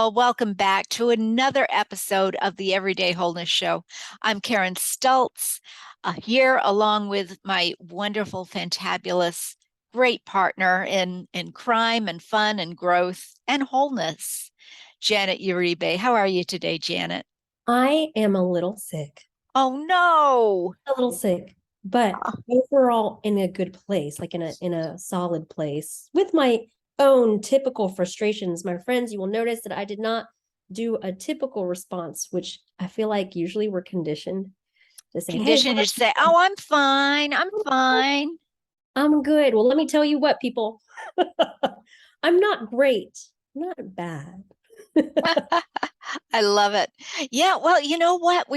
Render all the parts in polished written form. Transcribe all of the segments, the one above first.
all. Welcome back to another episode of the Everyday Wholeness Show. I'm Karen Stultz, here along with my wonderful, fantabulous, great partner in crime and fun and growth and wholeness, Janet Uribe. How are you today, Janet? I am a little sick, Oh, no. a little sick, but overall in a good place, like in a solid place with my own typical frustrations. My friends, you will notice that I did not do a typical response, which I feel like usually we're conditioned to say, "Hey, Conditioned to say, oh, I'm fine. I'm fine. I'm good." Well, let me tell you what, people. I'm not great. I'm not bad. I love it. Yeah, well, you know what?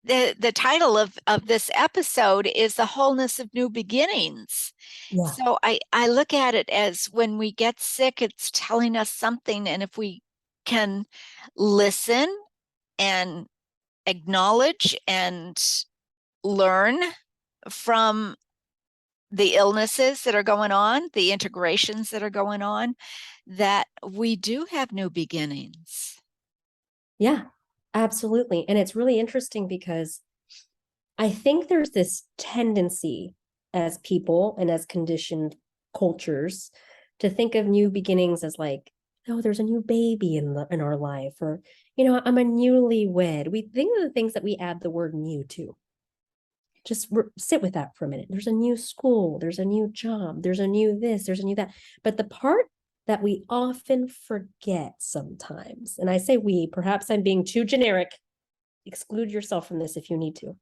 The title of this episode is The Wholeness of New Beginnings. Yeah. So I look at it as when we get sick, it's telling us something. And if we can listen and acknowledge and learn from the illnesses that are going on, the integrations that are going on, that we do have new beginnings. Yeah, absolutely. And it's really interesting because I think there's this tendency as people and as conditioned cultures to think of new beginnings as like, oh, there's a new baby in our life, or I'm a newlywed. We think of the things that we add the word new to. Just sit with that for a minute. There's a new school, there's a new job, there's a new this, there's a new that. But the part that we often forget sometimes, and I say we, perhaps I'm being too generic, exclude yourself from this if you need to,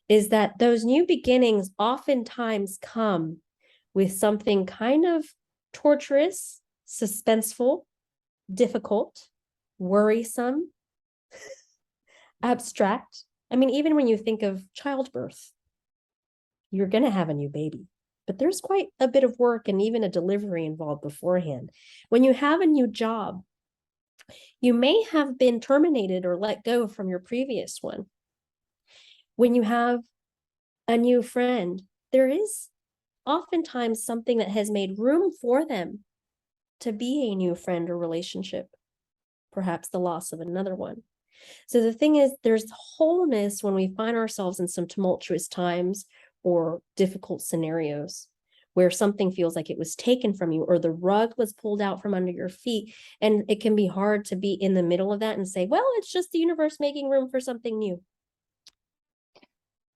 is that those new beginnings oftentimes come with something kind of torturous, suspenseful, difficult, worrisome, abstract. I mean, even when you think of childbirth, you're going to have a new baby, but there's quite a bit of work and even a delivery involved beforehand. When you have a new job, you may have been terminated or let go from your previous one. When you have a new friend, there is oftentimes something that has made room for them to be a new friend or relationship, perhaps the loss of another one. So the thing is, there's wholeness when we find ourselves in some tumultuous times or difficult scenarios where something feels like it was taken from you or the rug was pulled out from under your feet. And it can be hard to be in the middle of that and say, well, it's just the universe making room for something new.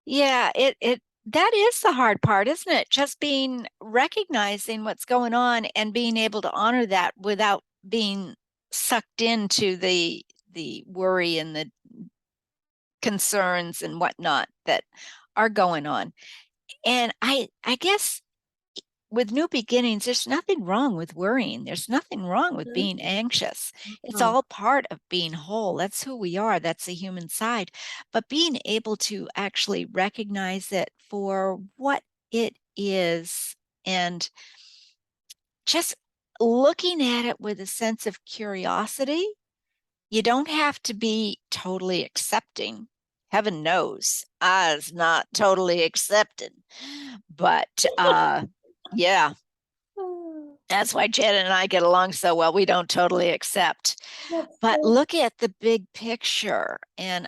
Yeah, it that is the hard part, isn't it? Just being recognizing what's going on and being able to honor that without being sucked into the worry and the concerns and whatnot that are going on. And I guess with new beginnings, there's nothing wrong with worrying. There's nothing wrong with Mhm. being anxious. It's Oh, all part of being whole. That's who we are. That's the human side. But being able to actually recognize it for what it is and just looking at it with a sense of curiosity. You don't have to be totally accepting. Heaven knows I was not totally accepted. But yeah, that's why Janet and I get along so well. We don't totally accept, that's but so look at the big picture. And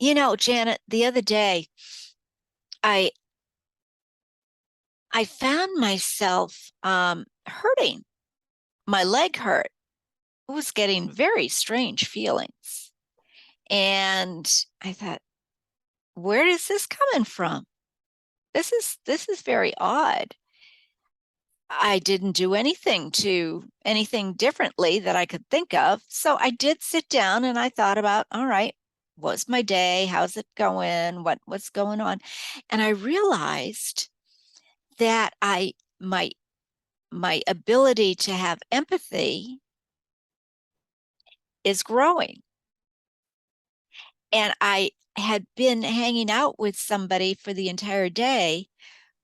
Janet, the other day, I I found myself hurting. My leg hurt. It was getting very strange feelings, and I thought, where is this coming from? This is very odd. I didn't do anything differently that I could think of. So I did sit down and I thought about, all right, what's my day? How's it going? What's going on? And I realized that I my ability to have empathy is growing. And I had been hanging out with somebody for the entire day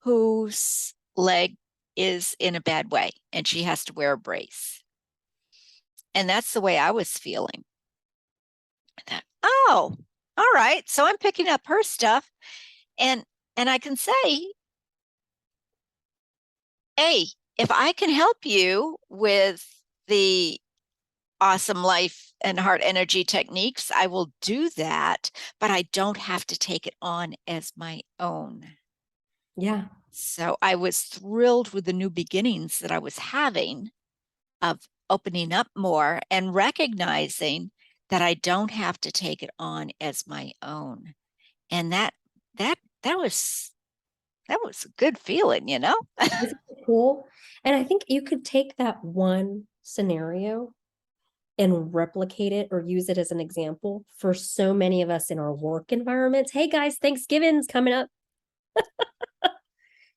whose leg is in a bad way and she has to wear a brace. And that's the way I was feeling. I thought, oh, all right. So I'm picking up her stuff and I can say, hey, if I can help you with the awesome life and heart energy techniques, I will do that, but I don't have to take it on as my own. Yeah. So I was thrilled with the new beginnings that I was having of opening up more and recognizing that I don't have to take it on as my own. And that was a good feeling, you know? Isn't it cool? And I think you could take that one scenario and replicate it or use it as an example for so many of us in our work environments. Hey guys, Thanksgiving's coming up.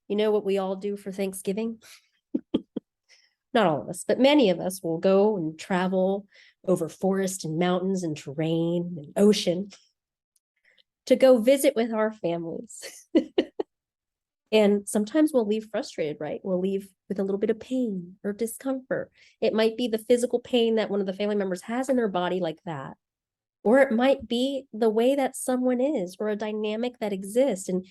You know what we all do for Thanksgiving? Not all of us, but many of us will go and travel over forest and mountains and terrain and ocean to go visit with our families. And sometimes we'll leave frustrated, right? We'll leave with a little bit of pain or discomfort. It might be the physical pain that one of the family members has in their body, like that. Or it might be the way that someone is or a dynamic that exists. And,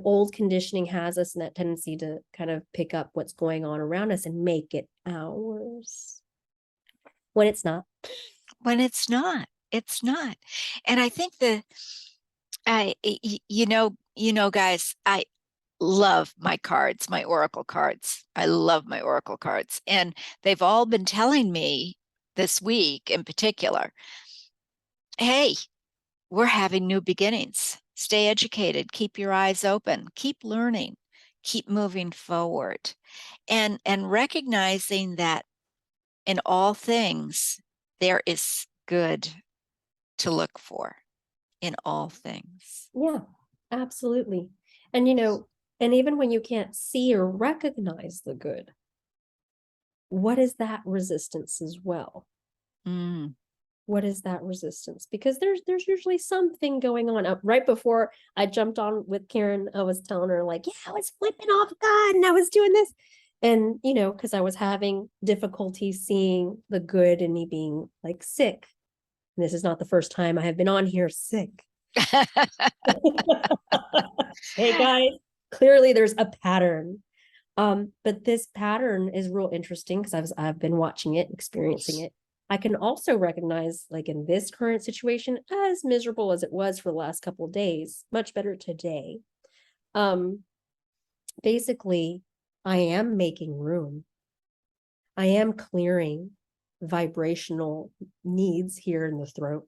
old conditioning has us in that tendency to kind of pick up what's going on around us and make it ours when it's not. When it's not. And I think guys, I love my cards, my oracle cards. I love my oracle cards. And they've all been telling me this week in particular, hey, we're having new beginnings. Stay educated, keep your eyes open, keep learning, keep moving forward. And recognizing that in all things there is good to look for in all things. Yeah, absolutely. And, and even when you can't see or recognize the good, what is that resistance as well? Mm. What is that resistance? Because there's usually something going on. Right before I jumped on with Karen, I was telling her like, yeah, I was flipping off God and I was doing this. And, because I was having difficulty seeing the good in me being like sick. And this is not the first time I have been on here sick. Hey guys, clearly there's a pattern. But this pattern is real interesting because I've been watching it, experiencing it. I can also recognize, like in this current situation, as miserable as it was for the last couple of days, much better today. Basically, I am making room. I am clearing vibrational needs here in the throat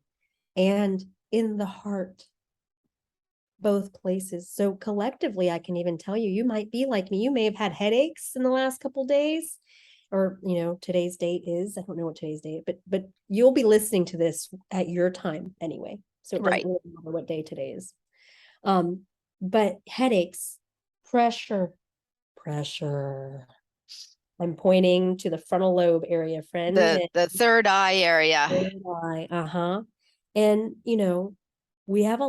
and in the heart, both places. So collectively, I can even tell you, you might be like me. You may have had headaches in the last couple of days, or today's date is, I don't know what today's date, but you'll be listening to this at your time anyway. So it doesn't Right. really matter what day today is. But headaches, pressure. I'm pointing to the frontal lobe area, friends, The and the third eye area. third eye. Uh-huh. And we have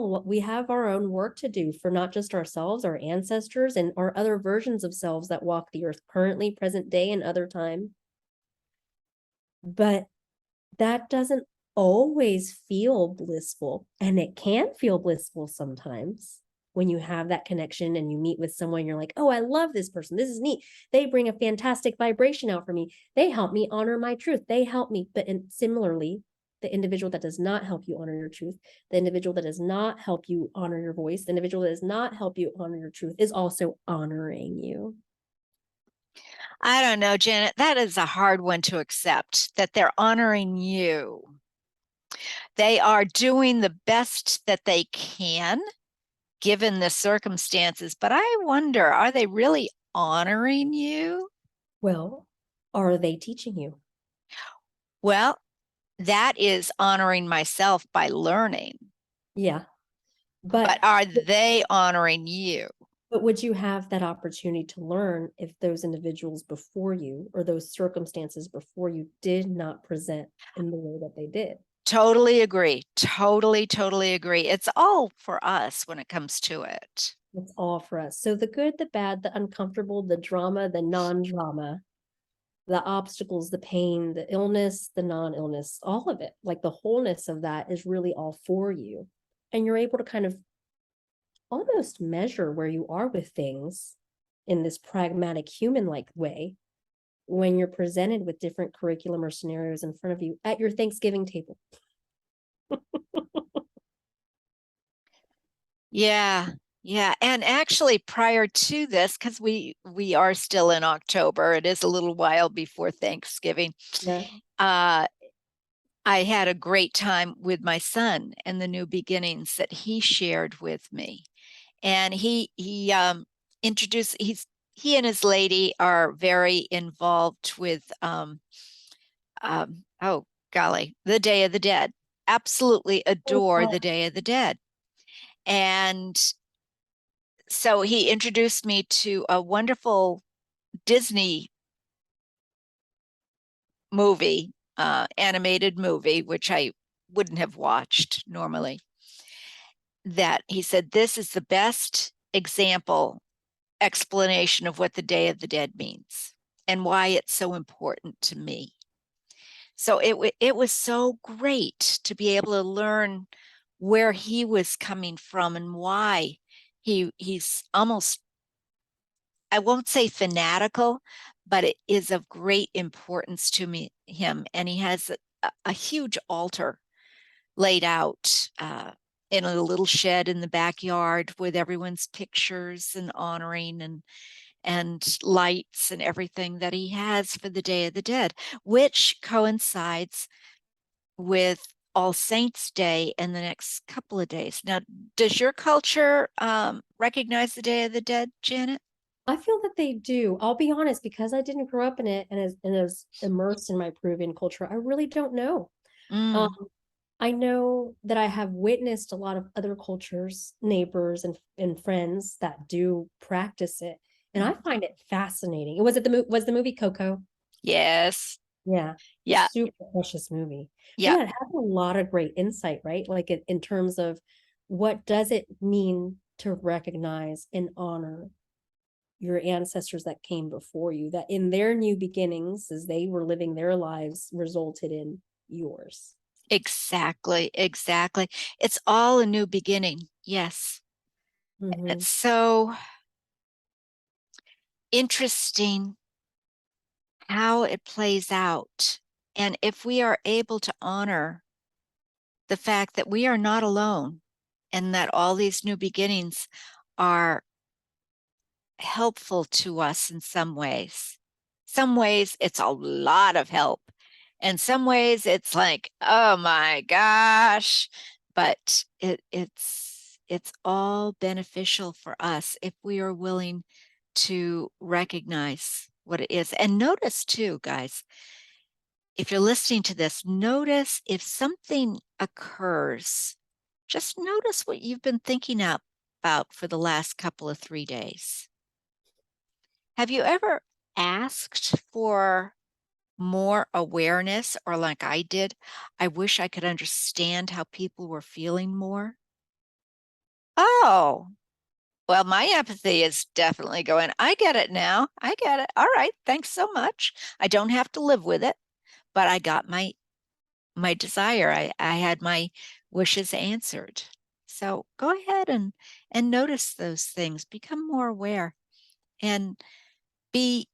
our own work to do for not just ourselves, our ancestors, and our other versions of selves that walk the earth currently, present day, and other time. But that doesn't always feel blissful, and it can feel blissful sometimes when you have that connection and you meet with someone, you're like, oh, I love this person, this is neat, they bring a fantastic vibration out for me, they help me honor my truth, they help me. But similarly, the individual that does not help you honor your truth, the individual that does not help you honor your voice, the individual that does not help you honor your truth is also honoring you. I don't know, Janet, that is a hard one to accept that they're honoring you. They are doing the best that they can given the circumstances, but I wonder, are they really honoring you? Well, are they teaching you? Well, that is honoring myself by learning, Yeah, but but are they honoring you? But would you have that opportunity to learn if those individuals before you or those circumstances before you did not present in the way that they did? Totally agree. Totally agree. It's all for us when it comes to it. It's all for us. So the good, the bad, the uncomfortable, the drama, the non-drama, the obstacles, the pain, the illness, the non-illness, all of it, like the wholeness of that is really all for you. And you're able to kind of almost measure where you are with things in this pragmatic human-like way when you're presented with different curriculum or scenarios in front of you at your Thanksgiving table. Yeah. Yeah. And actually prior to this, because we are still in October, it is a little while before Thanksgiving. Yeah. Uh I had a great time with my son and the new beginnings that he shared with me. And he introduced he and his lady are very involved with oh golly, the Day of the Dead. Absolutely Oh, adore the wow. Day of the Dead. And so he introduced me to a wonderful Disney movie, animated movie, which I wouldn't have watched normally. That he said, this is the best example, explanation of what the Day of the Dead means and why it's so important to me. So it was so great to be able to learn where he was coming from and why he's almost, I won't say fanatical, but it is of great importance to him. And he has a huge altar laid out in a little shed in the backyard with everyone's pictures and honoring and lights and everything that he has for the Day of the Dead, which coincides with All Saints Day in the next couple of days. Now, does your culture recognize the Day of the Dead, Janet? I feel that they do. I'll be honest, because I didn't grow up in it and as immersed in my Peruvian culture, I really don't know. Um, Mm, I know that I have witnessed a lot of other cultures, neighbors and friends that do practice it, and I mm. find it fascinating. It was the movie Coco. Yes. Yeah, Yeah. super precious movie. But Yeah. yeah, it has a lot of great insight, right? Like in terms of what does it mean to recognize and honor your ancestors that came before you, that in their new beginnings, as they were living their lives, resulted in yours. Exactly. Exactly. It's all a new beginning. Yes. Mm-hmm. It's so interesting how it plays out. And if we are able to honor the fact that we are not alone and that all these new beginnings are helpful to us in some ways. Some ways it's a lot of help. And some ways it's like, oh my gosh. But it's all beneficial for us if we are willing to recognize what it is. And notice too, guys, if you're listening to this, notice if something occurs, just notice what you've been thinking about for the last couple of 3 days. Have you ever asked for more awareness, or like I did, I wish I could understand how people were feeling more? Oh, well, my empathy is definitely going, I get it now. I get it. All right. Thanks so much. I don't have to live with it, but I got my desire. I had my wishes answered. So go ahead and notice those things. Become more aware and be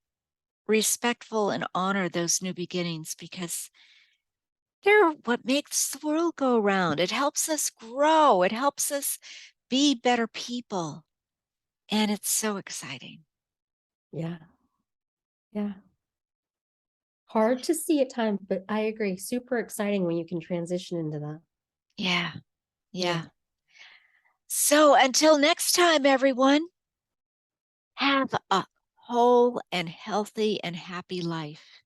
respectful and honor those new beginnings because they're what makes the world go around. It helps us grow, it helps us be better people. And it's so exciting. Yeah, yeah. Hard to see at times, but I agree. Super exciting when you can transition into that. Yeah, Yeah. yeah. So until next time, everyone, have a whole and healthy and happy life.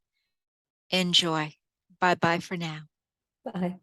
Enjoy. Bye bye for now. Bye.